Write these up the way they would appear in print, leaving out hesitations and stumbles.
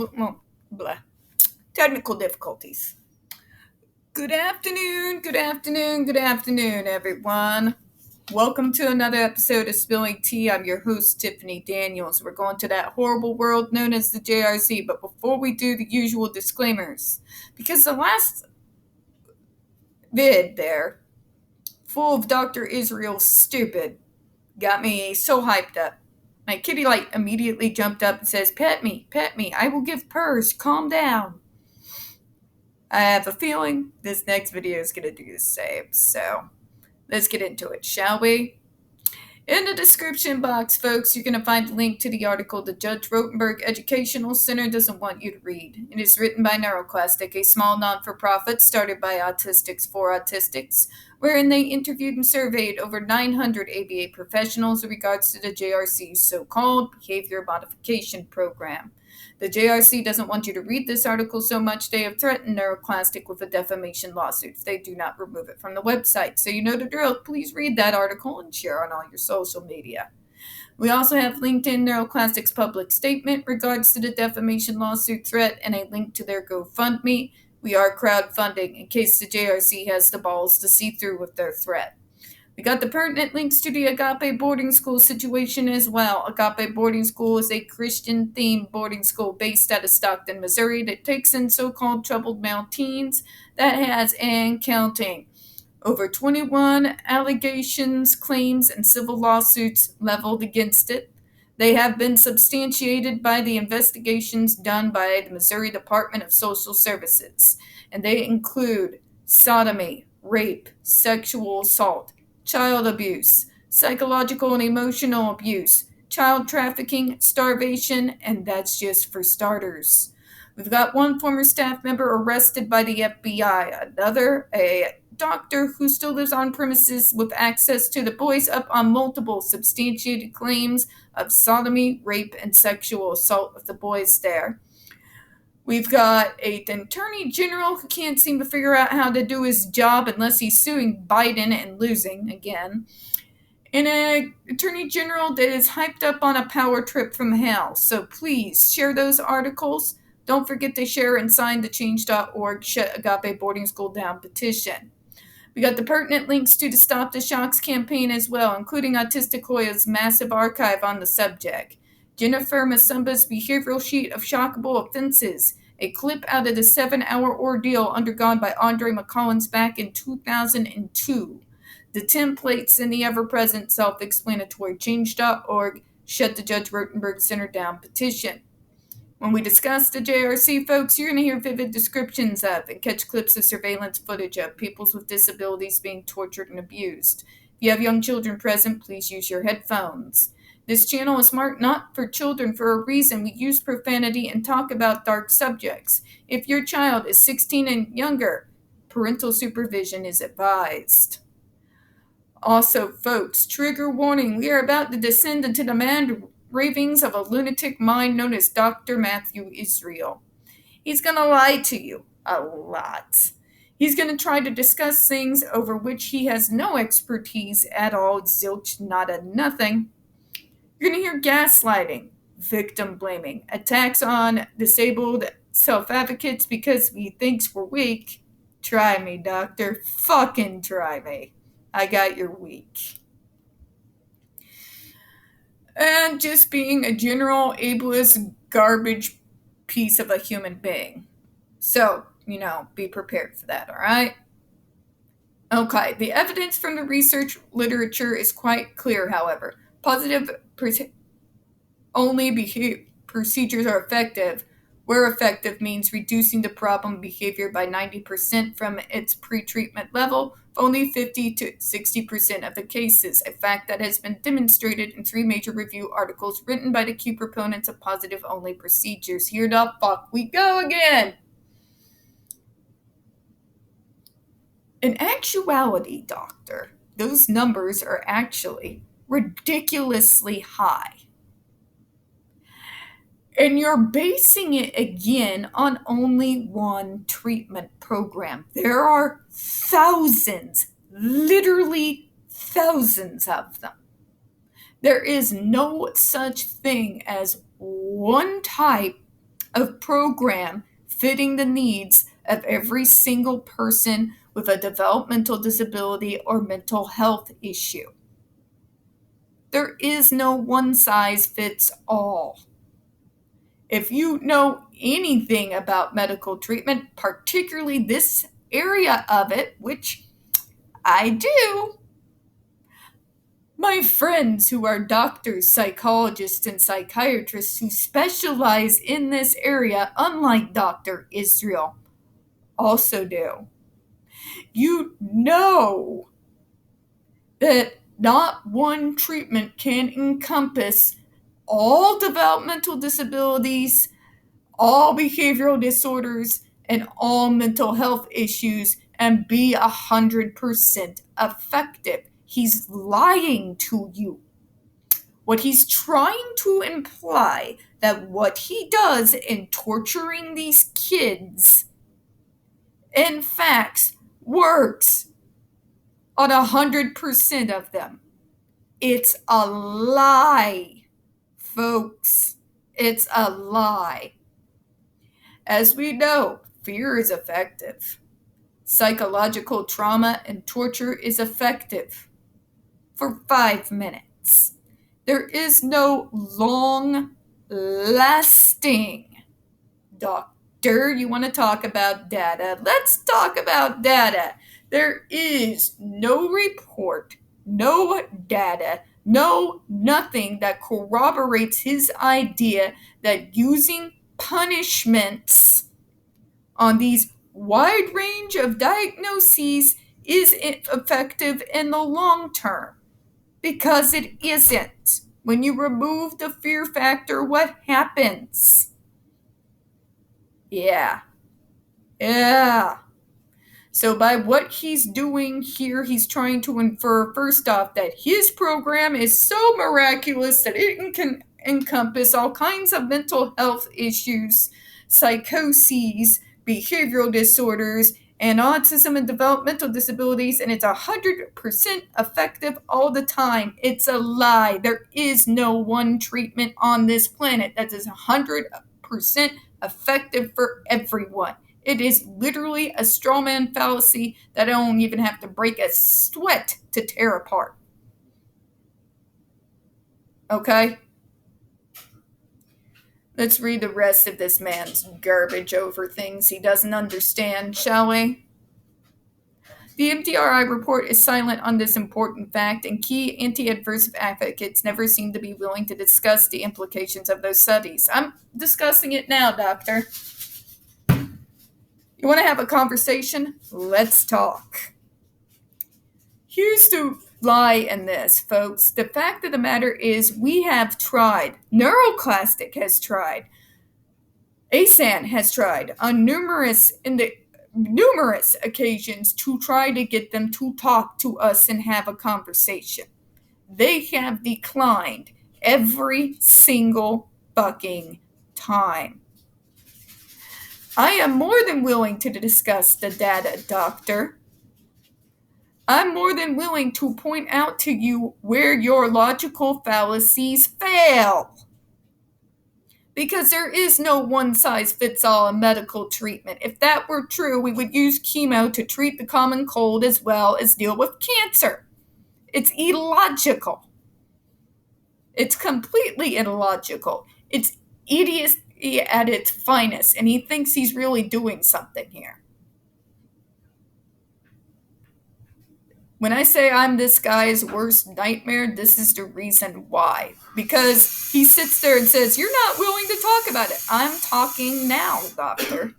blah. Technical difficulties. Good afternoon, everyone. Welcome to another episode of Spilling Tea. I'm your host, Tiffany Daniels. We're going to that horrible world known as the JRC, but before we do, the usual disclaimers. Because the last vid there, full of Dr. Israel stupid, got me so hyped up. My kitty immediately jumped up and says, pet me, I will give purrs, calm down. I have a feeling this next video is going to do the same, so let's get into it, shall we? In the description box, folks, you're going to find a link to the article The Judge Rotenberg Educational Center Doesn't Want You to Read. It is written by NeuroClastic, a small non-for-profit started by Autistics for Autistics, wherein they interviewed and surveyed over 900 ABA professionals in regards to the JRC's so-called Behavior Modification Program. The JRC doesn't want you to read this article so much they have threatened NeuroClastic with a defamation lawsuit if they do not remove it from the website. So you know the drill. Please read that article and share on all your social media. We also have LinkedIn NeuroClastic's public statement regards to the defamation lawsuit threat and a link to their GoFundMe. We are crowdfunding in case the JRC has the balls to see through with their threat. We got the pertinent links to the Agape boarding school situation as well. Agape boarding school is a Christian-themed boarding school based out of Stockton, Missouri that takes in so-called troubled male teens that has, and counting, over 21 allegations, claims, and civil lawsuits leveled against it. They have been substantiated by the investigations done by the Missouri Department of Social Services, and they include sodomy, rape, sexual assault, child abuse, psychological and emotional abuse, child trafficking, starvation, and that's just for starters. We've got one former staff member arrested by the FBI, another, a doctor who still lives on premises with access to the boys, up on multiple substantiated claims of sodomy, rape, and sexual assault of the boys there. We've got an attorney general who can't seem to figure out how to do his job unless he's suing Biden and losing again. And an attorney general that is hyped up on a power trip from hell. So please share those articles. Don't forget to share and sign the change.org Shut Agape Boarding School Down petition. We got the pertinent links to the Stop the Shocks campaign as well, including Autistic Hoya's massive archive on the subject. Jennifer Masumba's behavioral sheet of shockable offenses, a clip out of the 7-hour ordeal undergone by Andre McCollins back in 2002. The templates in the ever-present self-explanatory change.org Shut the Judge Rotenberg Center Down petition. When we discuss the JRC, folks, you're going to hear vivid descriptions of and catch clips of surveillance footage of peoples with disabilities being tortured and abused. If you have young children present, please use your headphones. This channel is marked not for children for a reason. We use profanity and talk about dark subjects. If your child is 16 and younger, parental supervision is advised. Also, folks, trigger warning. We are about to descend into the mad ravings of a lunatic mind known as Dr. Matthew Israel. He's going to lie to you a lot. He's going to try to discuss things over which he has no expertise at all, zilch, nada, nothing. You're going to hear gaslighting, victim blaming, attacks on disabled self-advocates because he thinks we're weak. Try me, doctor. Fucking try me. I got your weak. And just being a general ableist garbage piece of a human being. So, be prepared for that, alright? Okay, the evidence from the research literature is quite clear, however. Positive only procedures are effective, where effective means reducing the problem behavior by 90% from its pre-treatment level, only 50 to 60% of the cases, a fact that has been demonstrated in 3 major review articles written by the key proponents of positive-only procedures. Here the fuck we go again! In actuality, doctor, those numbers are actually ridiculously high. And you're basing it again on only one treatment program. There are thousands, literally thousands of them. There is no such thing as one type of program fitting the needs of every single person with a developmental disability or mental health issue. There is no one size fits all. If you know anything about medical treatment, particularly this area of it, which I do, my friends who are doctors, psychologists, and psychiatrists who specialize in this area, unlike Dr. Israel, also do. You know that not one treatment can encompass all developmental disabilities, all behavioral disorders, and all mental health issues and be 100% effective. He's lying to you. What he's trying to imply that what he does in torturing these kids, in fact, works on 100% of them. It's a lie, folks. It's a lie. As we know, fear is effective. Psychological trauma and torture is effective for 5 minutes. There is no long-lasting. Doctor, you want to talk about data? Let's talk about data. There is no report, no data, no nothing that corroborates his idea that using punishments on these wide range of diagnoses is effective in the long term. Because it isn't. When you remove the fear factor, what happens? Yeah. So by what he's doing here, he's trying to infer, first off, that his program is so miraculous that it can encompass all kinds of mental health issues, psychoses, behavioral disorders, and autism and developmental disabilities, and it's 100% effective all the time. It's a lie. There is no one treatment on this planet that is 100% effective for everyone. It is literally a straw man fallacy that I don't even have to break a sweat to tear apart. Okay? Let's read the rest of this man's garbage over things he doesn't understand, shall we? The MDRI report is silent on this important fact, and key anti-adversive advocates never seem to be willing to discuss the implications of those studies. I'm discussing it now, doctor. You want to have a conversation? Let's talk. Here's the lie in this, folks. The fact of the matter is we have tried. NeuroClastic has tried. ASAN has tried on numerous occasions to try to get them to talk to us and have a conversation. They have declined every single fucking time. I am more than willing to discuss the data, doctor. I'm more than willing to point out to you where your logical fallacies fail. Because there is no one-size-fits-all in medical treatment. If that were true, we would use chemo to treat the common cold as well as deal with cancer. It's illogical. It's completely illogical. It's idiocy at its finest, and he thinks he's really doing something here. When I say I'm this guy's worst nightmare, this is the reason why. Because he sits there and says, you're not willing to talk about it. I'm talking now, doctor.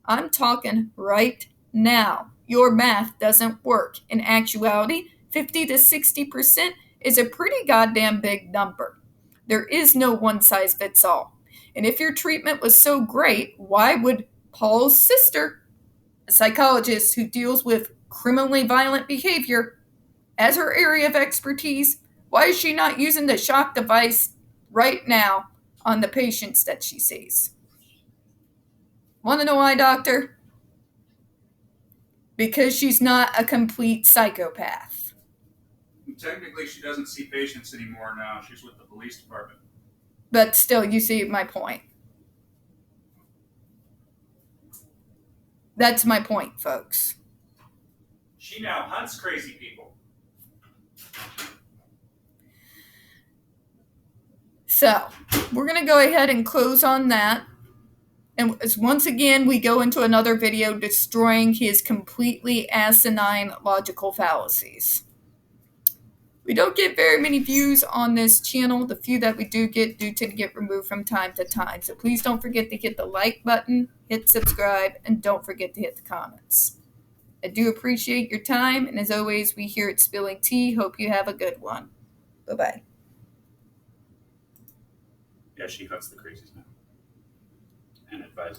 I'm talking right now. Your math doesn't work. In actuality, 50 to 60% is a pretty goddamn big number. There is no one size fits all. And if your treatment was so great, why would Paul's sister, a psychologist who deals with criminally violent behavior as her area of expertise, why is she not using the shock device right now on the patients that she sees? Want to know why, doctor? Because she's not a complete psychopath. Technically, she doesn't see patients anymore now. She's with the police department. But still, you see my point. That's my point, folks. She now hunts crazy people. So, we're going to go ahead and close on that. And once again, we go into another video destroying his completely asinine logical fallacies. We don't get very many views on this channel. The few that we do tend to get removed from time to time. So please don't forget to hit the like button, hit subscribe, and don't forget to hit the comments. I do appreciate your time, and as always, we here at Spilling Tea hope you have a good one. Bye-bye. Yeah, she hunts the crazies now. And advises.